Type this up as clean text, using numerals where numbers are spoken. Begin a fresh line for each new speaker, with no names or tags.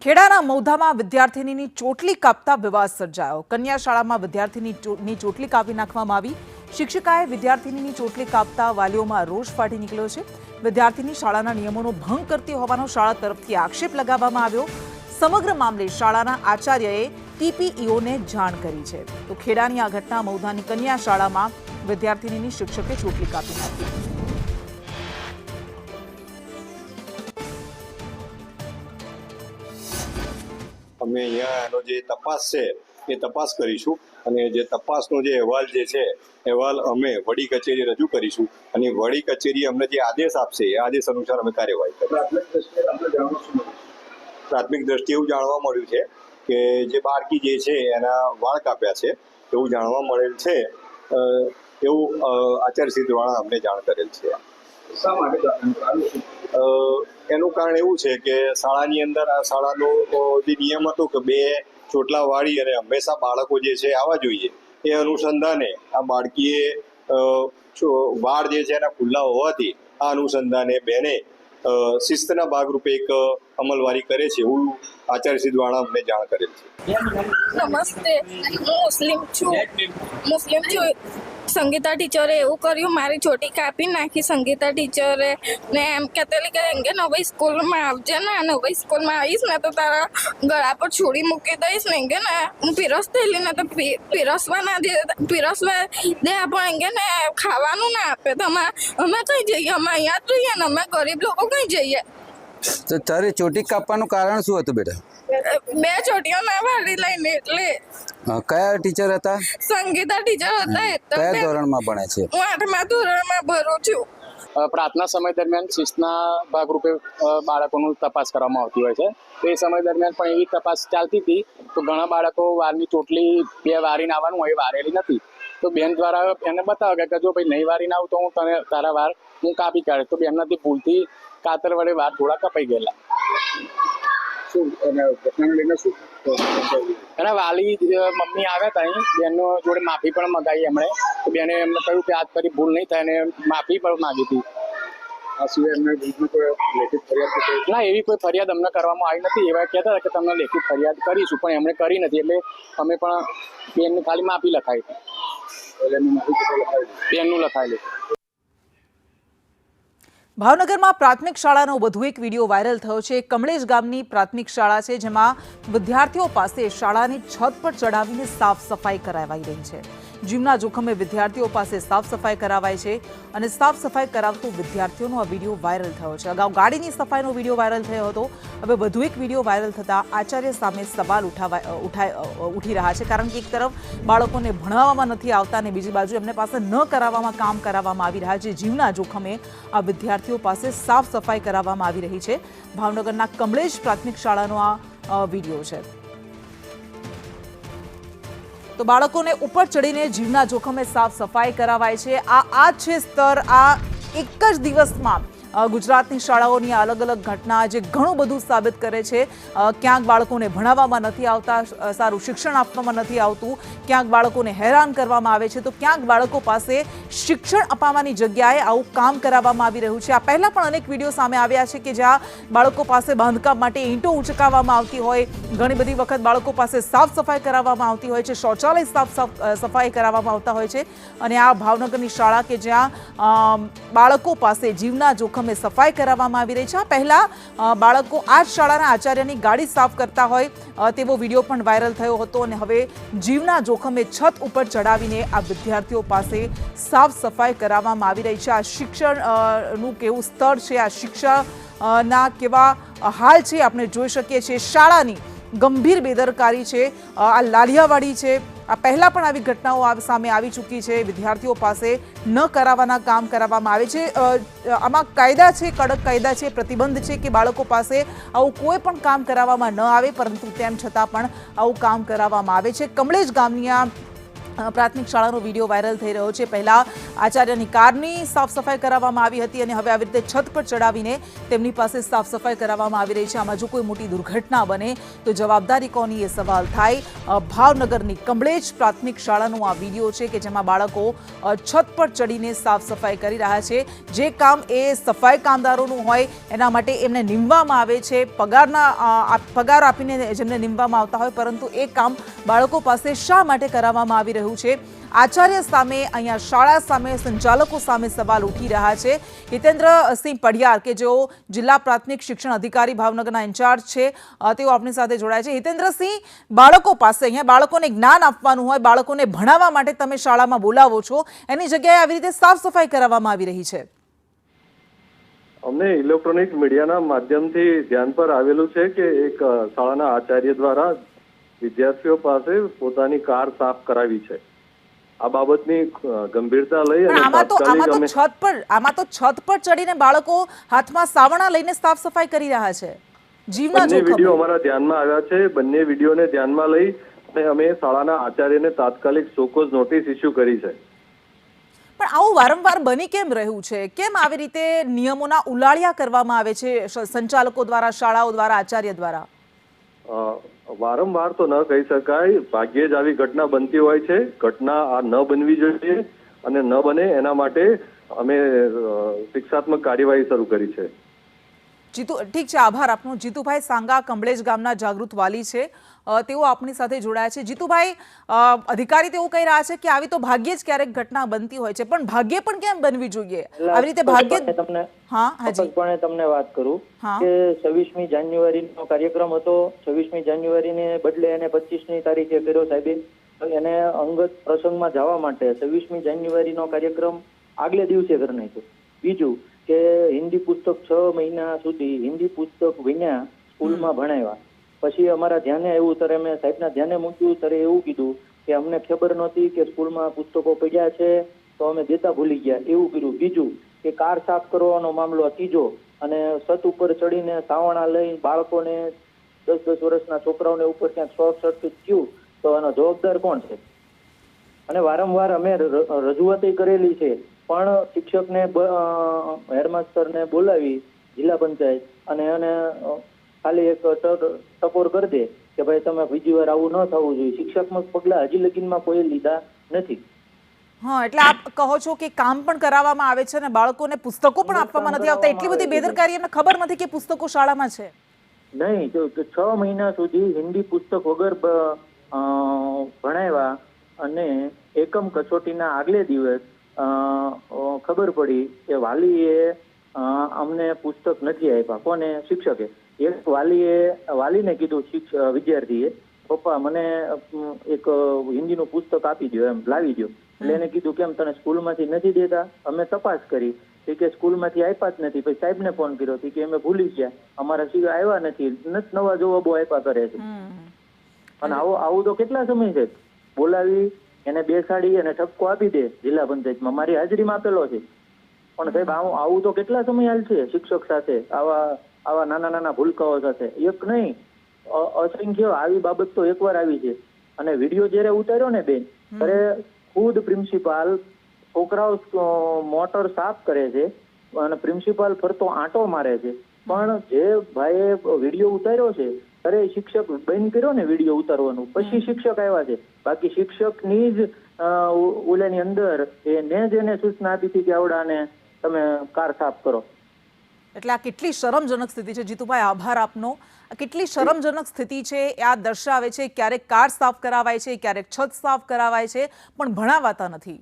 ખેડાના મૌધામાં વિદ્યાર્થિનીની ચોટલી કાપતા વિવાદ સર્જાયો। કન્યા શાળામાં વિદ્યાર્થિનીની ચોટલી કાપી નાખવામાં આવી। શિક્ષિકાએ વિદ્યાર્થિનીની ચોટલી કાપતા વાલીઓમાં રોષ ફાટી નીકળ્યો છે। વિદ્યાર્થિની શાળાના નિયમોનો ભંગ કરતી હોવાનો શાળા તરફથી આક્ષેપ લગાવવામાં આવ્યો। સમગ્ર મામલે શાળાના આચાર્યએ ટીપીઈઓને જાણ કરી છે। તો ખેડાની આ ઘટના મૌધાની કન્યા શાળામાં વિદ્યાર્થિનીની શિક્ષકે ચોટલી કાપી નાખી।
અમે અહીંયા એનો જે તપાસ છે એ તપાસ કરીશું અને જે તપાસનો જે અહેવાલ જે છે અહેવાલ અમે વડી કચેરી રજૂ કરીશું અને વડી કચેરી અમને જે આદેશ આપશે એ આદેશ અનુસાર અમે કાર્યવાહી કરીશું। પ્રાથમિક દ્રષ્ટિએ એવું જાણવા મળ્યું છે કે જે બાળકી જે છે એના વાળ કાપ્યા છે એવું જાણવા મળેલ છે। એવું આચાર્યશ્રી દ્વારા અમને જાણ કરેલ છે।
શા માટે
એનું કારણ એવું છે કે શાળાની અંદર આ શાળાનો જે નિયમ હતો કે 2 ચોટલા વાળી અને હંમેશા બાળકો જે છે આવવા જોઈએ એ અનુસંધાને આ બાળકીએ વાળ જે છે એના ખુલ્લા હોવાથી આ અનુસંધાને બેને શિસ્તના ભાગરૂપે એક અમલવારી કરે છે એવું આચાર્યશ્રી દ્વારા અમને જાણ કરેલ છે।
નમસ્તે, હું મુસ્લિમ છું। સંગીતા ટીચરે એવું કર્યું, મારી ચોટી કાપી નાખી સંગીતા ટીચરે ને એમ કહેતેલી કે એંગે નવી સ્કૂલમાં આવજે ને, નવી સ્કૂલમાં આવીશ ને તો તારા ગળા પર છોડી મૂકી દઈશ ને એંગે ને હું પીરસતેલી ને તો પીરસવા ના દે, પીરસવા દે પણ એંગે ને ખાવાનું ના આપે તો અમે કઈ જઈએ? અમે અહીંયા જ રહીએ ને, અમે ગરીબ લોકો કઈ જઈએ?
તો તારે ચોટી કાપવાનું કારણ શું હતું બેટા?
2 ચોટીઓ ના વાળી લઈને એટલે
કયા ટીચર હતા?
સંગીતા ટીચર હતા।
કયા ધોરણમાં ભણે છે?
હું 8મા ધોરણમાં ભણું છું।
પ્રાર્થના સમય દરમિયાન શિસ્તના ભાગરૂપે બાળકોનું તપાસ કરવામાં આવતી હોય છે। તો એ સમય દરમિયાન પણ એવી તપાસ ચાલતી હતી તો ઘણા બાળકો વારની ચોટલી 2 વારીને આવવાનું હોય, વારેલી નથી તો બેન દ્વારા એને બતાવે કે જો ભાઈ નહીં વારીને આવું તો હું તને તારા વાર હું કાપી કાઢે। તો બેનનાથી ભૂલથી કાતર વડે વાર થોડા કપાઈ ગયેલા। એના વાલી મમ્મી આવ્યા હતા અહીં, બેનનો જોડે માફી પણ મંગાવી એમણે। તો બેને એમને કહ્યું કે આજ ફરી ભૂલ નહીં થાય અને માફી પણ માંગી હતી।
આ સિવાય એમને લેખિત ફરિયાદ
ના, એવી કોઈ ફરિયાદ અમને કરવામાં આવી નથી। એવા કહેતા હતા કે તમને લેખિત ફરિયાદ કરીશું પણ એમણે કરી નથી એટલે અમે પણ બેનને ખાલી માફી લખાવી હતી, બેનનું લખાયેલું।
ભાવનગરમાં પ્રાથમિક શાળાનો વધુ એક વિડીયો વાયરલ થયો છે। કમળેશ ગામની પ્રાથમિક શાળા છે જેમાં વિદ્યાર્થીઓ પાસે શાળાની છત પર ચડાવીને સાફ સફાઈ કરાવાઈ રહી છે। જીવના જોખમે વિદ્યાર્થીઓ પાસે સાફ સફાઈ કરાવાય છે અને સાફ સફાઈ કરાવતો વિદ્યાર્થીઓનો આ વિડીયો વાયરલ થયો છે। અગાઉ ગાડીની સફાઈનો વિડીયો વાયરલ થયો હતો, હવે વધુ એક વિડીયો વાયરલ થતા આચાર્ય સામે સવાલ ઉઠી રહ્યા છે, કારણ કે એક તરફ બાળકોને ભણાવવામાં નથી આવતા અને બીજી બાજુ એમને પાસે ન કરાવવામાં કામ કરાવવામાં આવી રહ્યા છે। જીવના જોખમે આ વિદ્યાર્થીઓ પાસે સાફ સફાઈ કરાવવામાં આવી રહી છે। ભાવનગરના કમળેશ પ્રાથમિક શાળાનો આ વિડીયો છે। તો બાળકોને ઉપર ચડીને જીવના જોખમે સાફ સફાઈ કરાવાય છે। આ છે સ્તર। આ એક જ દિવસમાં ગુજરાતની શાળાઓની અલગ અલગ ઘટના જે ઘણું બધું સાબિત કરે છે। ક્યાંક બાળકોને ભણાવવામાં નથી આવતા, સારું શિક્ષણ આપવામાં નથી આવતું, ક્યાંક બાળકોને હેરાન કરવામાં આવે છે, તો ક્યાંક બાળકો પાસે શિક્ષણ અપાવવાની જગ્યાએ આવું કામ કરાવવામાં આવી રહ્યું છે। આ પહેલા પણ અનેક વિડીયો સામે આવ્યા છે કે જ્યાં બાળકો પાસે બાંધકામ માટે ઈંટો ઉંચકાવવામાં આવતી હોય, ઘણી બધી વખત બાળકો પાસે સાફ સફાઈ કરાવવામાં આવતી હોય છે, શૌચાલય સફાઈ કરાવવામાં આવતા હોય છે અને આ ભાવનગરની શાળા કે જ્યાં બાળકો પાસે જીવના જોખમ સફાઈ કરાવવામાં આવી રહી છે। આ પહેલા બાળકો આ જ શાળાના આચાર્યની ગાડી સાફ કરતા હોય તેવો વિડીયો પણ વાયરલ થયો હતો અને હવે જીવના જોખમે છત ઉપર ચડાવીને આ વિદ્યાર્થીઓ પાસે સાફ સફાઈ કરાવવામાં આવી રહી છે। આ શિક્ષણનું કેવું સ્તર છે, આ શિક્ષણના કેવા હાલ છે આપણે જોઈ શકીએ છીએ। શાળાની ગંભીર બેદરકારી છે, આ લાલિયાવાડી છે। આ પહેલાં પણ આવી ઘટનાઓ સામે આવી ચૂકી છે। વિદ્યાર્થીઓ પાસે ન કરાવવાના કામ કરાવવામાં આવે છે। આમાં કાયદા છે, કડક કાયદા છે, પ્રતિબંધ છે કે બાળકો પાસે આવું કોઈ પણ કામ કરાવવામાં ન આવે, પરંતુ તેમ છતાં પણ આવું કામ કરાવવામાં આવે છે। કમળેશ ગામની આ પ્રાથમિક શાળાનો વિડીયો વાયરલ થઈ રહ્યો છે। પહેલા આચાર્યની કારની સાફ સફાઈ કરાવવામાં આવી હતી અને હવે આવી રીતે છત પર ચડાવીને તેમની પાસે સાફ સફાઈ કરાવવામાં આવી રહી છે। આમાં જો કોઈ મોટી દુર્ઘટના બને તો જવાબદારી કોની, એ સવાલ થાય। ભાવનગરની કમળેજ પ્રાથમિક શાળાનો આ વિડીયો છે કે જેમાં બાળકો છત પર ચડીને સાફ સફાઈ કરી રહ્યા છે। જે કામ એ સફાઈ કામદારોનું હોય એના માટે એમને નીમવામાં આવે છે, પગાર આપીને જેમને નીમવામાં આવતા હોય, પરંતુ એ કામ બાળકો પાસે શા માટે કરાવવામાં આવી રહ્યું છે? આચાર્ય સામે, અહીંયા શાળા સામે, સંચાલકો સામે સવાલ ઉઠી રહ્યા છે। હિતેન્દ્રસિંહ પડિયાર કે જેઓ જિલ્લા પ્રાથમિક શિક્ષણ અધિકારી ભાવનગરના ઇન્ચાર્જ છે, તેઓ આપણી સાથે જોડાય છે। હિતેન્દ્રસિંહ, બાળકો પાસે અહીંયા બાળકોને જ્ઞાન આપવાનું હોય, બાળકોને ભણાવવા માટે તમે શાળામાં બોલાવો છો, એની જગ્યાએ આવી રીતે સાફ સફાઈ કરાવવામાં આવી રહી છે।
અમને ઇલેક્ટ્રોનિક મીડિયાના માધ્યમથી ધ્યાન પર આવેલું છે કે એક શાળાના આચાર્ય દ્વારા વિદ્યાર્થીઓ પાસે પોતાની કાર સાફ કરાવી છે। આ બાબતની ગંભીરતા લઈ અને
આમાં તો છત પર ચડીને બાળકો હાથમાં સાવરણા લઈને સાફ સફાઈ કરી રહ્યા છે। જીવના
બંને
જોખમે
વિડીયો અમારા ધ્યાનમાં આવ્યા છે। બંને વિડીયોને ધ્યાનમાં લઈ અને અમે શાળાના આચાર્યને તાત્કાલિક ચોક્કસ નોટિસ ઇસ્યુ કરી છે।
પણ આવું વારંવાર બની કેમ રહ્યું છે? કેમ આવી રીતે નિયમોના ઉલાળિયા કરવામાં આવે છે સંચાલકો દ્વારા, શાળાઓ દ્વારા, આચાર્ય દ્વારા?
વારંવાર તો ન કહી શકાય, ભાગ્યે જ આવી ઘટના બનતી હોય છે। ઘટના આ ન બનવી જોઈએ અને ન બને એના માટે અમે શિક્ષાત્મક કાર્યવાહી શરૂ કરી છે।
ઠીક છે, આભાર આપનો। જીતુભાઈ સાંગા કમળેજ ગામના જાગૃત વાલી છે, તેઓ આપણી સાથે જોડાયા છે। જીતુભાઈ, અધિકારી તેઓ કહી રહ્યા છે કે આવી તો ભાગ્યે જ ક્યારેક ઘટના બનતી હોય છે, પણ ભાગ્યે પણ કેમ બનવી જોઈએ? આવી રીતે ભાગ્યે
તમને
હા
તમને વાત કરું કે 26મી જાન્યુઆરીનો કાર્યક્રમ હતો। 26મી જાન્યુઆરીને બદલે એને 25મી તારીખે કર્યો સાહેબે। એને અંગત પ્રસંગમાં જવા માટે 26મી જાન્યુઆરીનો કાર્યક્રમ આગલે દિવસે કરી નાખ્યો। બીજું કે હિન્દી પુસ્તક 6 મહિના સુધી હિન્દી પુસ્તક વિના સ્કૂલમાં ભણાવ્યા। પછી અમારા ધ્યાને આવ્યું ત્યારે મેં સાહેબના ધ્યાને મૂક્યું ત્યારે એવું કીધું કે અમને ખબર નહોતી કે સ્કૂલમાં પુસ્તકો પડ્યા છે તો અમે દેતા ભૂલી ગયા, એવું કર્યું। બીજું કે કાર સાફ કરવાનો મામલો ત્રીજો, અને છત ઉપર ચડીને સાવણા લઈ બાળકોને 10-10 વર્ષના છોકરાઓને ઉપર ક્યાંક શોર્ટ સર્કિટ થયું તો એનો જવાબદાર કોણ છે? અને વારંવાર અમે રજૂઆત કરેલી છે, પણ શિક્ષકને હેડમાસ્ટરને બોલાવી જિલ્લા પંચાયત અને એને ખાલી એક ટકોર કરી દે કે ભાઈ તમે બીજી વાર આવું ન થવું જોઈએ। શિક્ષાત્મક પગલાં હજી લગીનમાં કોઈ લીધા નથી।
હા, એટલે આપ કહો છો કે કામ પણ કરાવવામાં આવે છે અને બાળકોને પુસ્તકો પણ આપવામાં નથી આવતા। એટલી બધી બેદરકારી, એમને ખબર નથી કે પુસ્તકો શાળામાં છે?
નહીં, 6 મહિના સુધી હિન્દી પુસ્તક વગર ભણાવ્યા અને એકમ કસોટીના આગલે દિવસ ખબર પડી કે વાલીએ અમને પુસ્તક નથી આપ્યા। કોને? શિક્ષકે। એક વાલીને કીધું વિદ્યાર્થીએ, પપ્પા મને એક હિન્દીનું પુસ્તક આપી દો, એમ લાવી દો। એટલે એને કીધું કેમ તને સ્કૂલમાંથી નથી દેતા? અમે તપાસ કરી કે સ્કૂલમાંથી આપ્યા જ નથી। પછી સાહેબને ફોન કર્યો કે અમે ભૂલી ગયા, અમારા સિવાય આવ્યા નથી, નવા જવાબો આપ્યા કરે છે। અને આવું તો કેટલા સમય છે? બોલાવી એને બેસાડી અને ઠપકો આપી દે જિલ્લા પંચાયતમાં, મારી હાજરીમાં આપેલો છે। પણ સાહેબ આવું તો કેટલા સમય હાલ છે શિક્ષક સાથે, આવા નાના ભૂલકાઓ સાથે? એક નહીં, અસંખ્ય આવી બાબત તો એકવાર આવી છે। અને વિડીયો જયારે ઉતાર્યો ને બેન, ત્યારે ખુદ પ્રિન્સિપાલ છોકરાઓ મોટર સાફ કરે છે અને પ્રિન્સિપાલ ફરતો આંટો મારે છે, પણ જે ભાઈએ વિડીયો ઉતાર્યો છે ત્યારે શિક્ષક બંધ કર્યો ને વિડીયો ઉતારવાનું, પછી શિક્ષક આવ્યા છે। બાકી શિક્ષકની જ ઓલાની અંદર એને સૂચના આપી હતી કે આવડાને તમે કાર સાફ કરો।
એટલે આ કેટલી શરમજનક સ્થિતિ છે જીતુભાઈ, આભાર આપનો। કેટલી શરમજનક સ્થિતિ છે આ દર્શાવે છે, ક્યારેક કાર સાફ કરાવાય છે, ક્યારેક છત સાફ કરાવાય છે, પણ ભણાવાતા નથી।